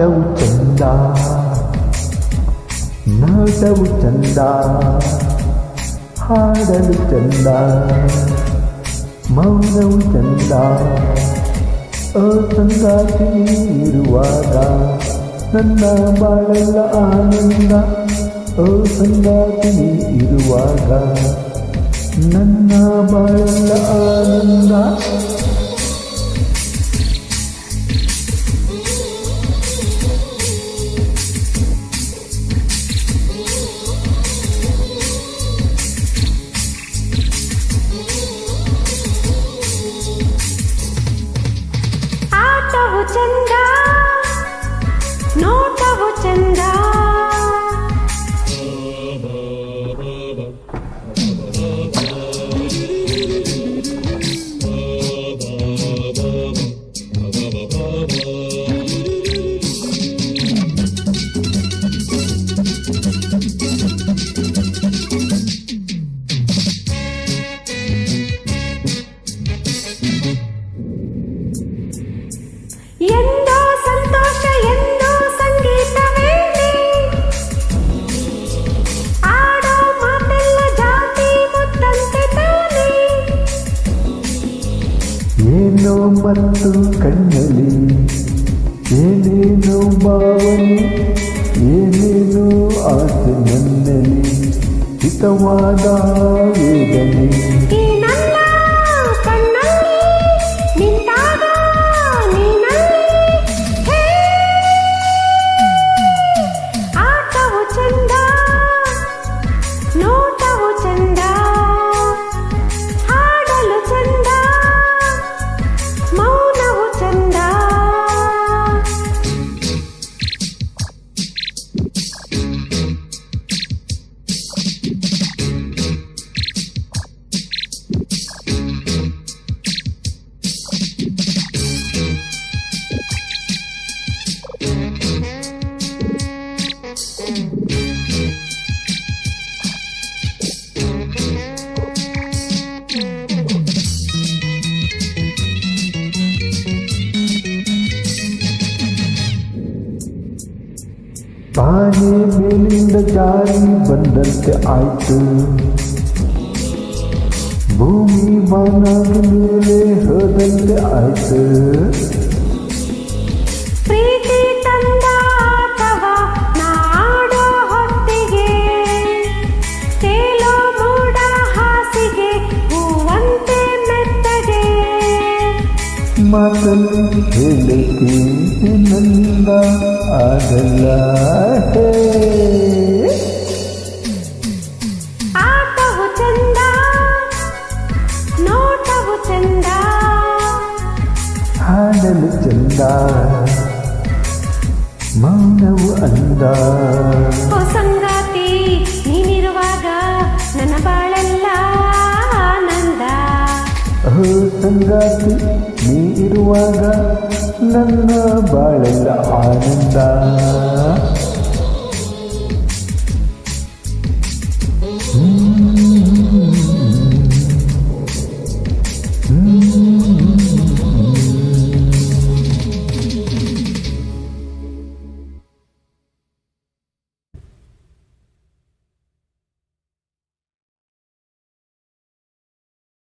ಆಟವು ಚಂದ, ನಾಟವು ಚಂದ, ಹಾಡಲು ಚಂದ, ಮೌನವು ಚಂದ. ಸಂಗಾತಿ ಇರುವಾಗ ನನ್ನ ಬಾಳೆಲ್ಲ ಆನಂದ. ಸಂಗಾತಿ ಇರುವಾಗ ನನ್ನ ಬಾಳೆಲ್ಲ ಆನಂದ. ಆಟವು ಚಂದ, ನೋಟವು ಚಂದ, ಎಂದೋ ಸಂತೋಷ ಎಂದೋ ಸಂಗೀತವೇನೆ, ಆಡೋ ಮಾತೆಲ್ಲ ಜಾತಿ ಮುತ್ತಂತೆ ತಾನೆ. ಏನೋ ಮತ್ತು ಕಣ್ಣಲ್ಲಿ ಏನೇನೋ ಭಾವನೆ, ಏನೇನೋ ಆಸೆ ನನ್ನಲ್ಲಿ, ಹಿತವಾದ ವೇದನೆ. ಈ ನನ್ನ ಕಣ್ಣಲ್ಲಿ ನಿಂತಾಗ ನೀನಲ್ಲಿ, ಹೇ. ಆಟವು ಚಂದ, ನೋಟವು ಚಂದ, ಹಾಡಲು ಚಂದ, ಮೌನವು ಚಂದ. ತಾನೇ ಮೇಲಿಂದ ಜಾರಿ ಬಂದಂತೆ ಆಯ್ತು, ಭೂಮಿ ಬಾನಾಗಿ ಮೇಲೆ ಹೋದಂತೆ ಆಯ್ತು. ಪ್ರೀತಿ ತಂದ ಆಟವ ನಾಡೋ ಹೊತ್ತಿಗೆ, ತೇಲೋ ಮೋಡ ಹಾಸಿಗೆ ಹೂವಂತೆ ಮೆತ್ತಗೆ. ಮಾತಲ್ಲಿ ಹೇಳಕ್ಕೆ ನನ್ನಿಂದ ಆಗಲ್ಲ, ಹೇ. ಆಟವು ಚಂದ, ನೋಟವು ಚಂದ, ಹಾಡಲು ಚಂದ, ಮೌನವು ಅಂದ. ಓ ಸಂಗಾತಿ ನೀನಿರುವಾಗ ನನ್ನ ಬಾಳೆಲ್ಲ ಆನಂದ. ಸಂಗಾತಿ ನೀ ಇರುವಾಗ ನನ್ನ ಬಾಳೆಲ್ಲ ಆನಂದ.